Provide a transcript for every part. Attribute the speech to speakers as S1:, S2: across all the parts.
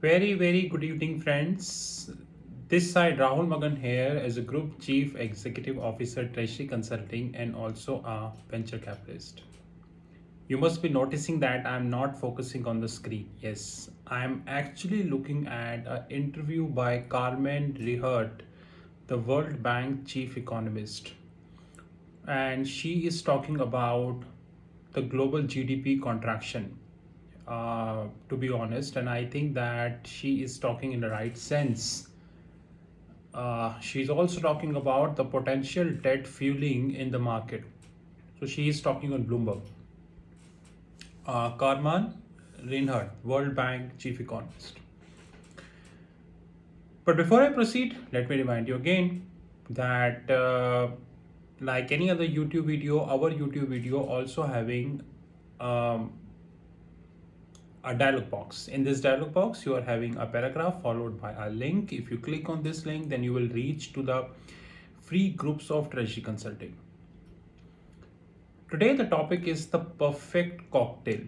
S1: Very good evening, friends. This side, Rahul Magan here as a Group Chief Executive Officer, Treasury Consulting, and also a venture capitalist. You must be noticing that I'm not focusing on the screen. Yes, I'm actually looking at an interview by Carmen Rehert, the World Bank Chief Economist. And she is talking about the global GDP contraction, to be honest. And I think that she is talking in the right sense. She's also talking about the potential debt fueling in the market. So she is talking on Bloomberg. Karman Reinhardt, World Bank Chief Economist. But before I proceed, let me remind you again that like any other YouTube video, our YouTube video also having um, a dialog box. In this dialog box, you are having a paragraph followed by a link. If you click on this link, then you will reach to the free groups of Treasury Consulting. Today, the topic is the perfect cocktail.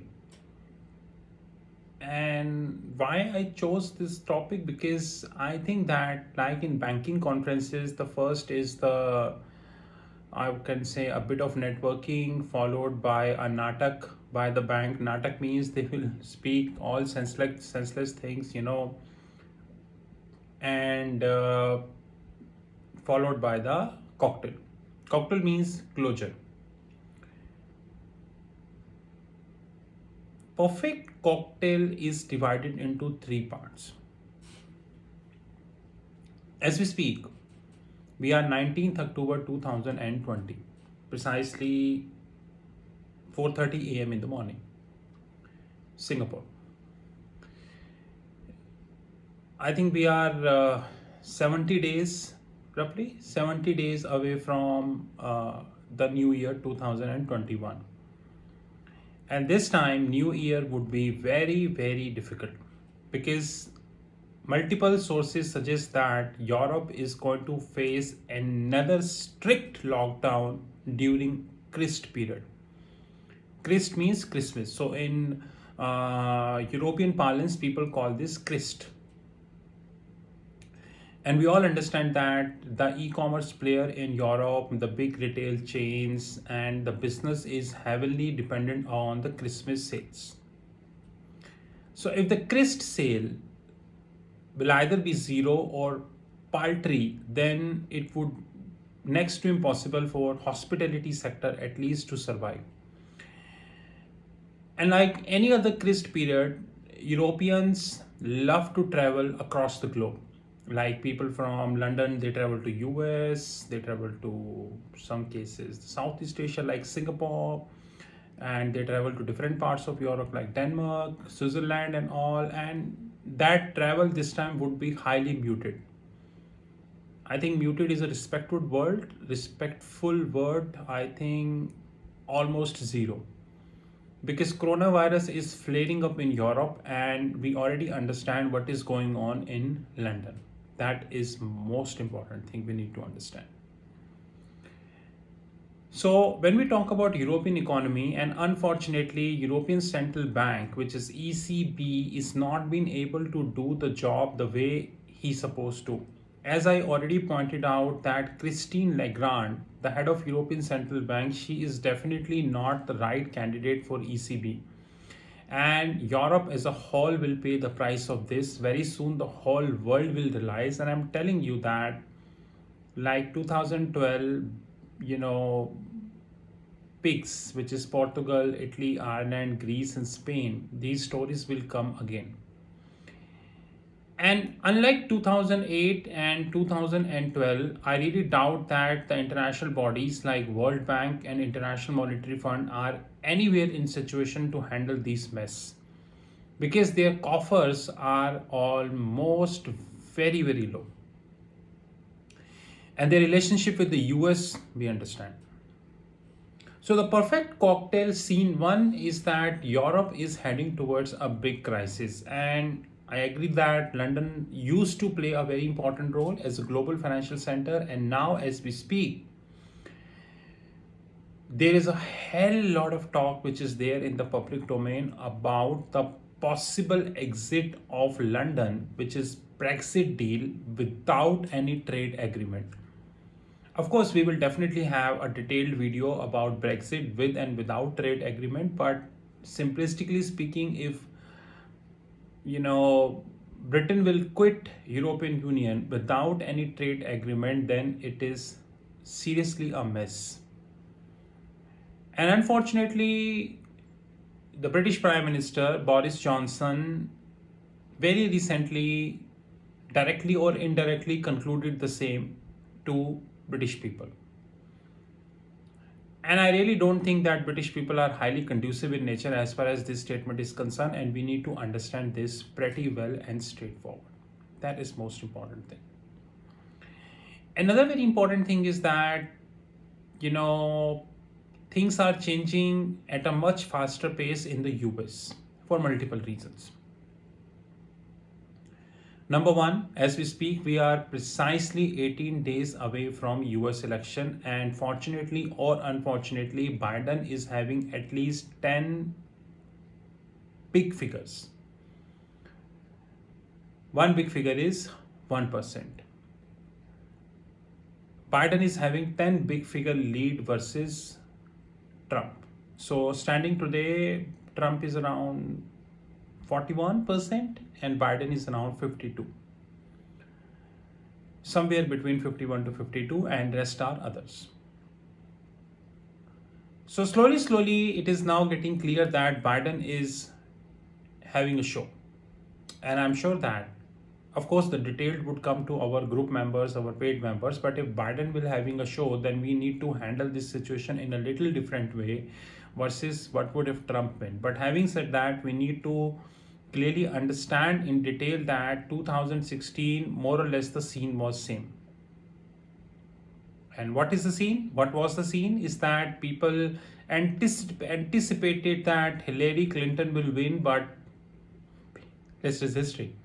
S1: And why I chose this topic, because I think that like in banking conferences, the first is the, I can say, a bit of networking followed by a natak by the bank. Natak means they will speak all senseless things, and followed by the cocktail. Cocktail means closure. Perfect cocktail is divided into three parts. As we speak, we are 19th October 2020, precisely 4:30 a.m. in the morning, Singapore. I think we are 70 days, roughly 70 days away from the new year 2021. And this time, new year would be very difficult because multiple sources suggest that Europe is going to face another strict lockdown during Christ period. Christ means Christmas. So in European parlance, people call this Christ. And we all understand that the e-commerce player in Europe, the big retail chains, and the business is heavily dependent on the Christmas sales. So if the Christ sale will either be zero or paltry, then it would next to impossible for hospitality sector at least to survive. And like any other Christ period, Europeans love to travel across the globe. Like people from London, they travel to US, they travel to some cases Southeast Asia like Singapore, and they travel to different parts of Europe like Denmark, Switzerland and all. And that travel this time would be highly muted. I think muted is a respectful word. I think almost zero, because coronavirus is flaring up in Europe and we already understand what is going on in London. That is most important thing we need to understand. So when we talk about European economy, and unfortunately European Central Bank, which is ECB, is not being able to do the job the way he's supposed to. As I already pointed out that Christine Lagarde, the head of European Central Bank, she is definitely not the right candidate for ECB. And Europe as a whole will pay the price of this. Very soon the whole world will realize, and I'm telling you that like 2012, pigs, which is Portugal, Italy, Ireland, Greece, and Spain, these stories will come again. And unlike 2008 and 2012, I really doubt that the international bodies like World Bank and International Monetary Fund are anywhere in situation to handle this mess, because their coffers are almost very low. And their relationship with the US, we understand. So the perfect cocktail scene one is that Europe is heading towards a big crisis, and I agree that London used to play a very important role as a global financial center, and now as we speak, there is a hell lot of talk which is there in the public domain about the possible exit of London, which is Brexit deal without any trade agreement. Of course, we will definitely have a detailed video about Brexit with and without trade agreement, but simplistically speaking, if you know Britain will quit European Union without any trade agreement, then it is seriously a mess. And unfortunately, the British Prime Minister Boris Johnson very recently, directly or indirectly, concluded the same to British people. And I really don't think that British people are highly conducive in nature as far as this statement is concerned, and we need to understand this pretty well and straightforward. That is most important thing. Another very important thing is that you know things are changing at a much faster pace in the US for multiple reasons. Number one, as we speak, we are precisely 18 days away from US election, and fortunately or unfortunately, Biden is having at least 10 big figures. One big figure is 1%. Biden is having 10 big figure lead versus Trump. So standing today, Trump is around 41% and Biden is around 52. Somewhere between 51 to 52, and rest are others. So slowly, it is now getting clear that Biden is having a show. And I'm sure that, of course, the detail would come to our group members, our paid members. But if Biden will having a show, then we need to handle this situation in a little different way versus what would if Trump win. But having said that, we need to clearly understand in detail that 2016, more or less the scene was same. And what is the scene? What was the scene is that people anticipated that Hillary Clinton will win, but this is history.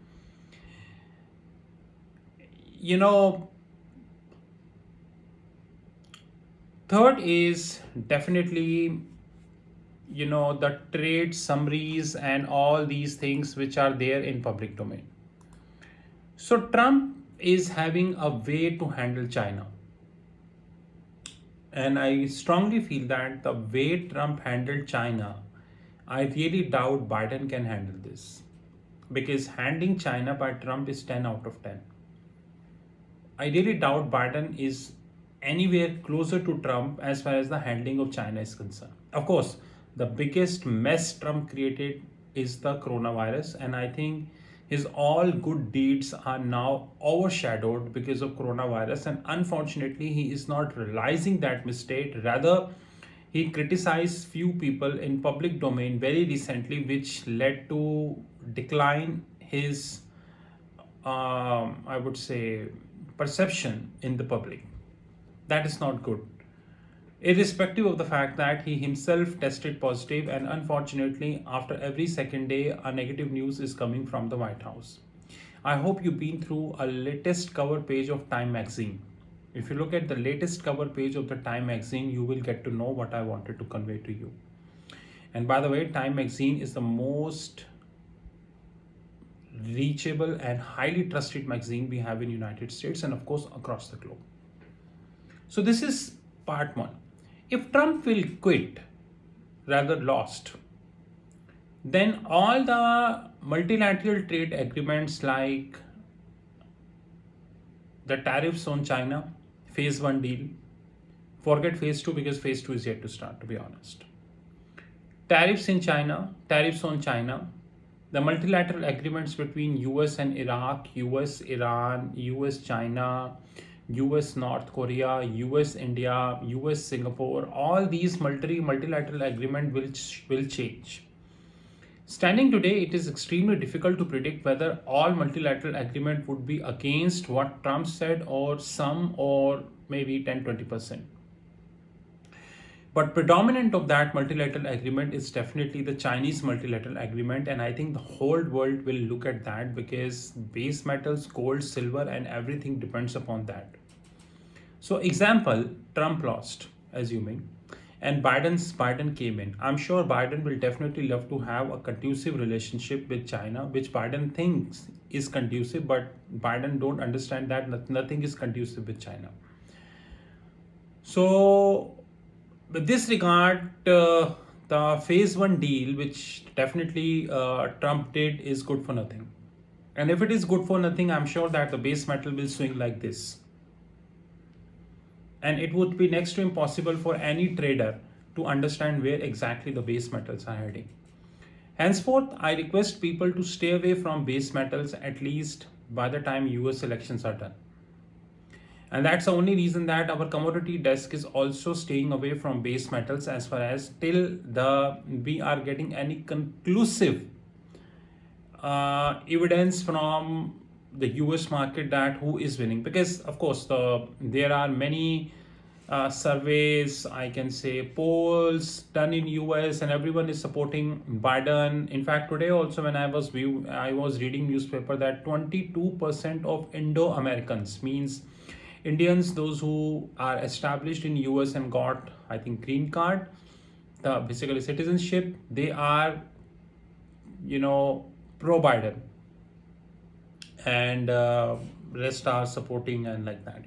S1: Third is definitely the trade summaries and all these things which are there in public domain. So Trump is having a way to handle China, and I strongly feel that the way Trump handled China, I really doubt Biden can handle this, because handling China by Trump is 10 out of 10. I really doubt Biden is anywhere closer to Trump as far as the handling of China is concerned. Of course, the biggest mess Trump created is the coronavirus, and I think his all good deeds are now overshadowed because of coronavirus, and unfortunately he is not realizing that mistake. Rather, he criticized few people in public domain very recently, which led to decline his I would say perception in the public. That is not good, irrespective of the fact that he himself tested positive, and unfortunately after every second day a negative news is coming from the White House. I hope you've been through a latest cover page of Time magazine. If you look at the latest cover page of the Time magazine, you will get to know what I wanted to convey to you. And by the way, Time magazine is the most reachable and highly trusted magazine we have in United States and of course across the globe. So this is part one. If Trump will quit, rather lost, then all the multilateral trade agreements like the tariffs on China, phase 1 deal, forget phase 2 because phase 2 is yet to start, to be honest. Tariffs in China, tariffs on China, the multilateral agreements between US and Iraq, US Iran, US China, US North Korea, US India, US Singapore, all these multilateral agreement will change. Standing today, it is extremely difficult to predict whether all multilateral agreement would be against what Trump said, or some, or maybe 10-20%. But predominant of that multilateral agreement is definitely the Chinese multilateral agreement, and I think the whole world will look at that because base metals, gold, silver, and everything depends upon that. So example, Trump lost, assuming, and Biden came in. I'm sure Biden will definitely love to have a conducive relationship with China, which Biden thinks is conducive, but Biden don't understand that nothing is conducive with China. So, with this regard, the phase one deal, which definitely Trump did, is good for nothing. And if it is good for nothing, I'm sure that the base metal will swing like this. And it would be next to impossible for any trader to understand where exactly the base metals are heading. Henceforth, I request people to stay away from base metals at least by the time US elections are done. And that's the only reason that our commodity desk is also staying away from base metals as far as till the we are getting any conclusive evidence from the US market that who is winning. Because of course there are many surveys, I can say polls done in US, and everyone is supporting Biden. In fact, today also when I was reading newspaper that 22% of Indo-Americans, means Indians, those who are established in US and got, I think, green card, the basically citizenship, they are, pro Biden, and rest are supporting and like that.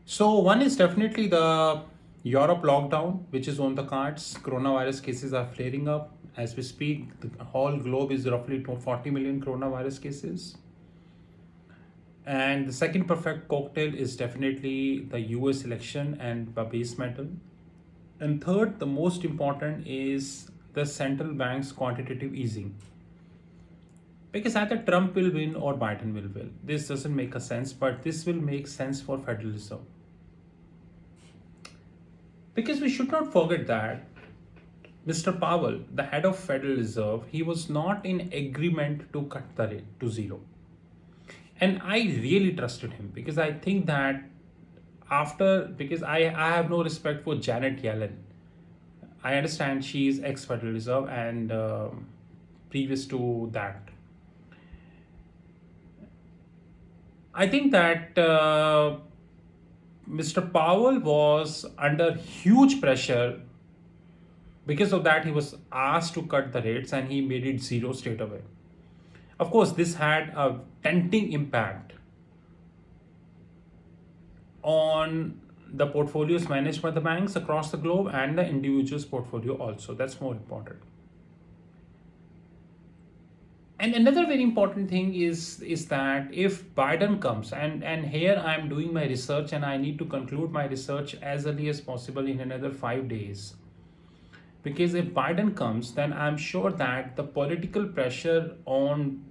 S1: So one is definitely the Europe lockdown, which is on the cards. Coronavirus cases are flaring up as we speak. The whole globe is roughly 40 million coronavirus cases. And the second perfect cocktail is definitely the US election and the base metal. And third, the most important, is the central bank's quantitative easing. Because either Trump will win or Biden will win. This doesn't make a sense, but this will make sense for Federal Reserve. Because we should not forget that Mr. Powell, the head of Federal Reserve, he was not in agreement to cut the rate to zero. And I really trusted him because I think that because I have no respect for Janet Yellen. I understand she is ex-Federal Reserve and previous to that. I think that Mr. Powell was under huge pressure. Because of that, he was asked to cut the rates and he made it zero straight away. Of course, this had a denting impact on the portfolios managed by the banks across the globe and the individual's portfolio also. That's more important. And another very important thing is that if Biden comes, and here I am doing my research and I need to conclude my research as early as possible in another 5 days. Because if Biden comes, then I'm sure that the political pressure on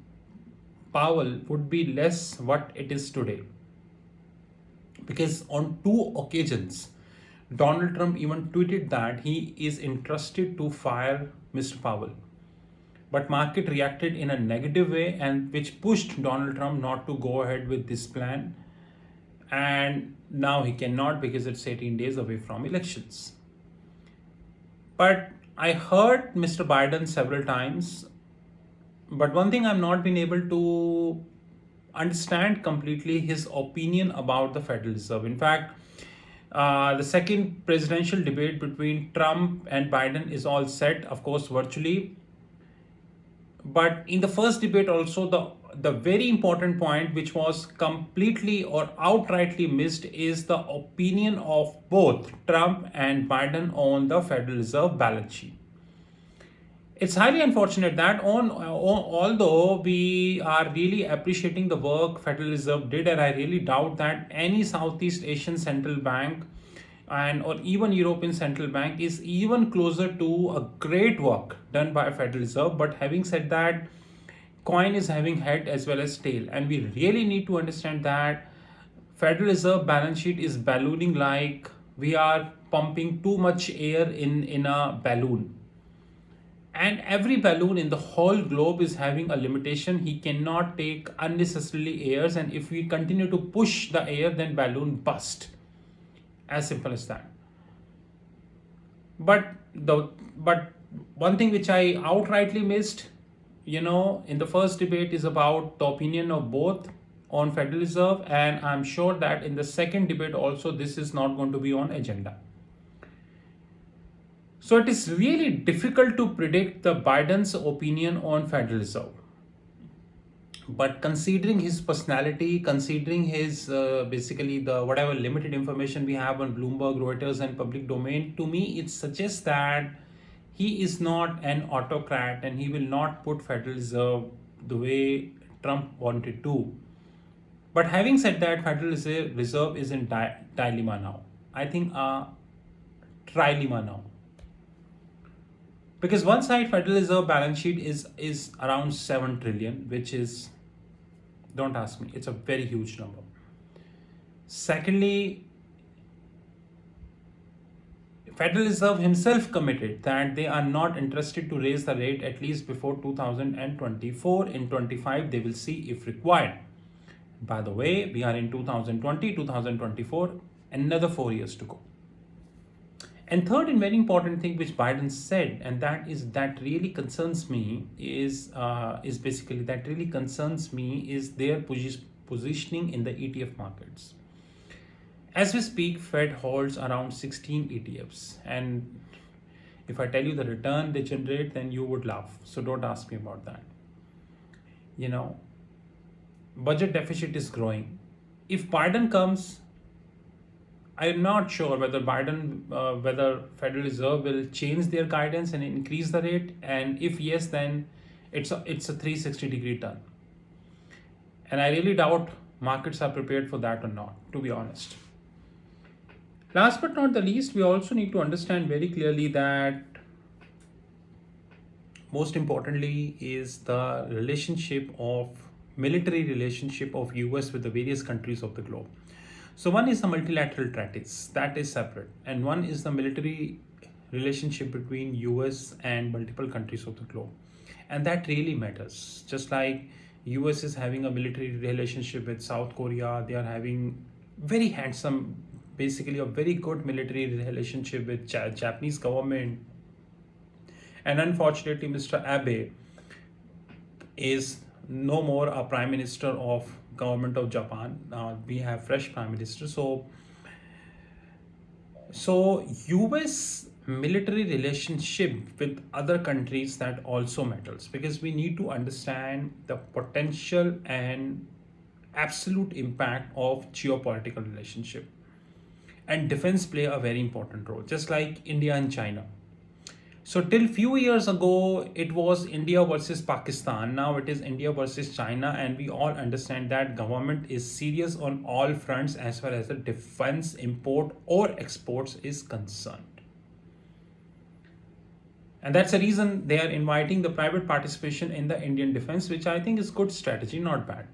S1: Powell would be less what it is today. Because on two occasions, Donald Trump even tweeted that he is interested to fire Mr. Powell. But market reacted in a negative way, and which pushed Donald Trump not to go ahead with this plan. And now he cannot because it's 18 days away from elections. But I heard Mr. Biden several times. But one thing I've not been able to understand completely his opinion about the Federal Reserve. In fact, the second presidential debate between Trump and Biden is all set, of course, virtually. But in the first debate also, the very important point which was completely or outrightly missed is the opinion of both Trump and Biden on the Federal Reserve balance sheet. It's highly unfortunate that although we are really appreciating the work Federal Reserve did, and I really doubt that any Southeast Asian central bank and or even European Central Bank is even closer to a great work done by Federal Reserve. But having said that, coin is having head as well as tail, and we really need to understand that Federal Reserve balance sheet is ballooning like we are pumping too much air in a balloon. And every balloon in the whole globe is having a limitation. He cannot take unnecessarily airs, and if we continue to push the air, then balloon bust. As simple as that. But one thing which I outrightly missed, in the first debate is about the opinion of both on Federal Reserve, and I'm sure that in the second debate also this is not going to be on agenda. So it is really difficult to predict the Biden's opinion on Federal Reserve. But considering his personality, considering his basically the whatever limited information we have on Bloomberg, Reuters, and public domain, to me it suggests that he is not an autocrat and he will not put Federal Reserve the way Trump wanted to. But having said that, Federal Reserve is in dilemma now. I think a trilemma now. Because one side Federal Reserve balance sheet is around 7 trillion, which is, don't ask me, it's a very huge number. Secondly, Federal Reserve himself committed that they are not interested to raise the rate at least before 2024. In 25, they will see if required. By the way, we are in 2020, 2024, another 4 years to go. And third and very important thing which Biden said, and that really concerns me is basically that really concerns me is their positioning in the ETF markets. As we speak, Fed holds around 16 ETFs, and if I tell you the return they generate, then you would laugh. So don't ask me about that. You know, budget deficit is growing. If Biden comes, I'm not sure whether whether Federal Reserve will change their guidance and increase the rate, and if yes, then it's a 360-degree turn. And I really doubt markets are prepared for that or not, to be honest. Last but not the least, we also need to understand very clearly that most importantly is the military relationship of US with the various countries of the globe. So one is the multilateral treaties, that is separate, and one is the military relationship between US and multiple countries of the globe. And that really matters. Just like US is having a military relationship with South Korea, they are having very handsome, basically a very good military relationship with Japanese government. And unfortunately, Mr. Abe is no more a prime minister of government of Japan. Now we have fresh prime minister. So US military relationship with other countries, that also matters, because we need to understand the potential and absolute impact of geopolitical relationship. And defense play a very important role, just like India and China. So till few years ago, it was India versus Pakistan. Now it is India versus China, and we all understand that government is serious on all fronts as far as the defense import or exports is concerned. And that's the reason they are inviting the private participation in the Indian defense, which I think is good strategy, not bad.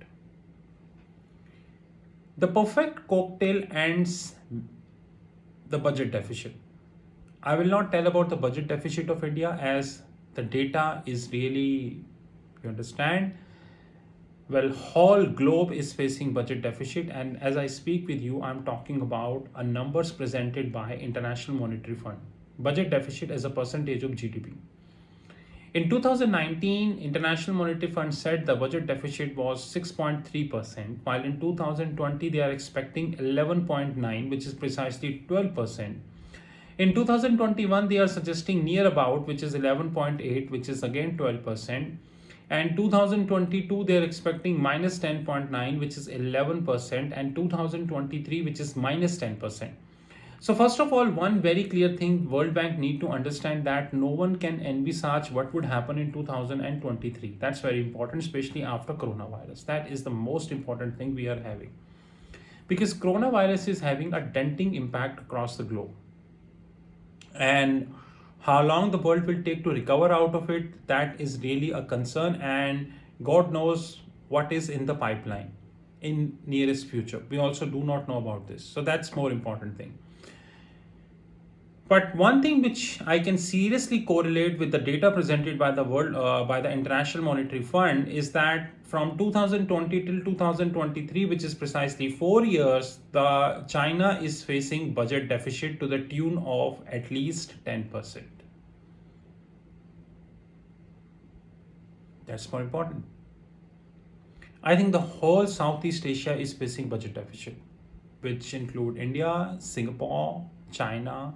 S1: The perfect cocktail ends the budget deficit. I will not tell about the budget deficit of India, as the data is really, you understand, well, whole globe is facing budget deficit, and as I speak with you, I'm talking about a numbers presented by International Monetary Fund. Budget deficit as a percentage of GDP. In 2019, International Monetary Fund said the budget deficit was 6.3%, while in 2020 they are expecting 11.9, which is precisely 12%. In 2021, they are suggesting near about, which is 11.8, which is again 12%. And 2022, they are expecting minus 10.9, which is 11%, and 2023, which is minus 10%. So first of all, one very clear thing, World Bank need to understand that no one can envisage what would happen in 2023. That's very important, especially after coronavirus. That is the most important thing we are having. Because coronavirus is having a denting impact across the globe. And how long the world will take to recover out of it, that is really a concern, and God knows what is in the pipeline in nearest future. We also do not know about this, so that's more important thing. But one thing which I can seriously correlate with the data presented by the International Monetary Fund is that from 2020 till 2023, which is precisely 4 years, the China is facing budget deficit to the tune of at least 10%. That's more important. I think the whole Southeast Asia is facing budget deficit, which include India, Singapore, China.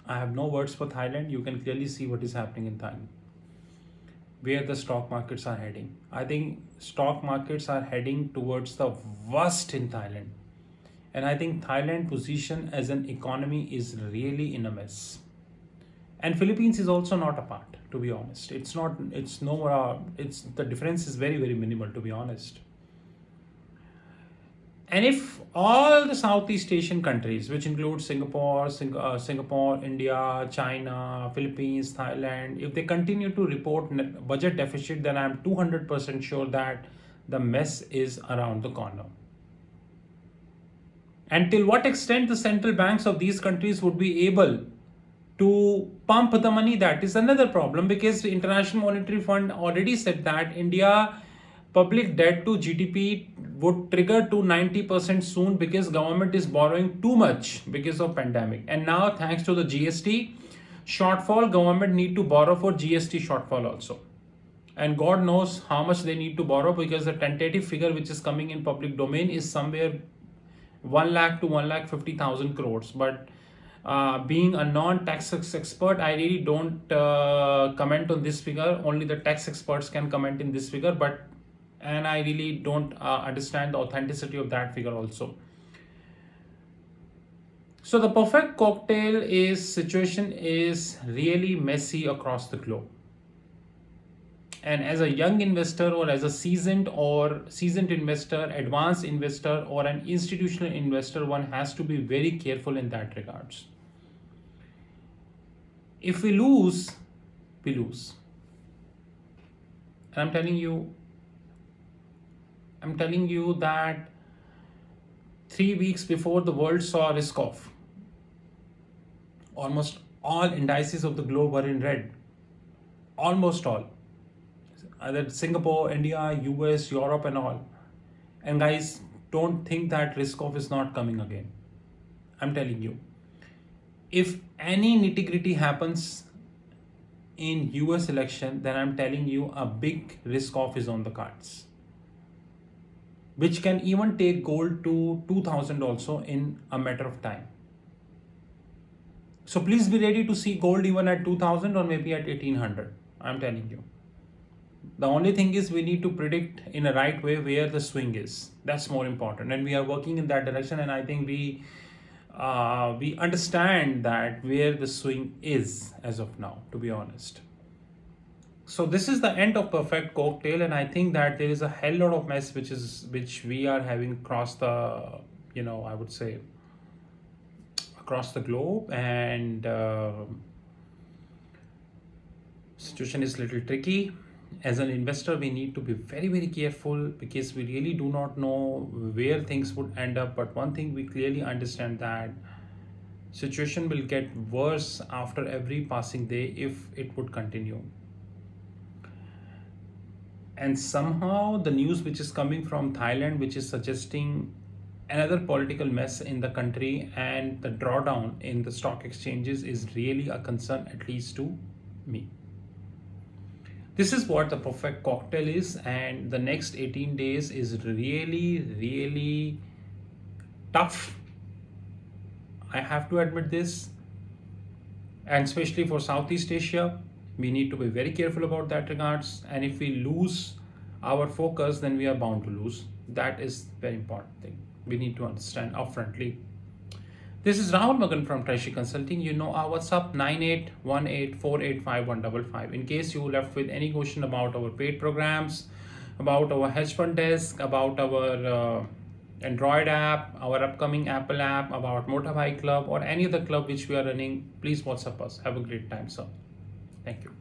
S1: I have no words for Thailand. You can clearly see what is happening in Thailand, where the stock markets are heading. I think stock markets are heading towards the worst in Thailand. And I think Thailand position as an economy is really in a mess. And Philippines is also not apart, to be honest. It's not, it's no, it's the difference is very, very minimal, to be honest. And if all the Southeast Asian countries, which include Singapore, India, China, Philippines, Thailand, if they continue to report budget deficit, then I'm 200% sure that the mess is around the corner. And till what extent the central banks of these countries would be able to pump the money, that is another problem, because the International Monetary Fund already said that India public debt to GDP would trigger to 90% soon, because government is borrowing too much because of pandemic. And now thanks to the GST shortfall, government need to borrow for GST shortfall also. And God knows how much they need to borrow, because the tentative figure which is coming in public domain is somewhere 1 lakh to 1,50,000 crores. But being a non-tax expert, I really don't comment on this figure. Only the tax experts can comment in this figure. And I really don't understand the authenticity of that figure also. So the perfect cocktail is situation is really messy across the globe. And as a young investor, or as a seasoned investor, advanced investor, or an institutional investor, one has to be very careful in that regards. If we lose, we lose. And I'm telling you that 3 weeks before the world saw risk off, almost all indices of the globe were in red. Almost all. Either Singapore, India, US, Europe, and all. And guys, don't think that risk off is not coming again. I'm telling you. If any nitty-gritty happens in US election, then I'm telling you a big risk off is on the cards, which can even take gold to 2000 also in a matter of time. So please be ready to see gold even at 2000 or maybe at 1800. I'm telling you. The only thing is we need to predict in a right way where the swing is. That's more important. And we are working in that direction. And I think we understand that where the swing is as of now, to be honest. So this is the end of perfect cocktail, and I think that there is a hell lot of mess which we are having across the, I would say, across the globe, and situation is little tricky. As an investor, we need to be very, very careful, because we really do not know where things would end up. But one thing we clearly understand, that situation will get worse after every passing day if it would continue. And somehow the news which is coming from Thailand, which is suggesting another political mess in the country and the drawdown in the stock exchanges, is really a concern, at least to me. This is what the perfect cocktail is, and the next 18 days is really, really tough. I have to admit this, and especially for Southeast Asia, we need to be very careful about that regards. And if we lose our focus, then we are bound to lose. That is very important thing. We need to understand upfrontly. This is Rahul Magan from Treasury Consulting. You know our WhatsApp 9818485155. In case you left with any question about our paid programs, about our hedge fund desk, about our Android app, our upcoming Apple app, about Motor Bike Club, or any other club which we are running, please WhatsApp us. Have a great time, sir. Thank you.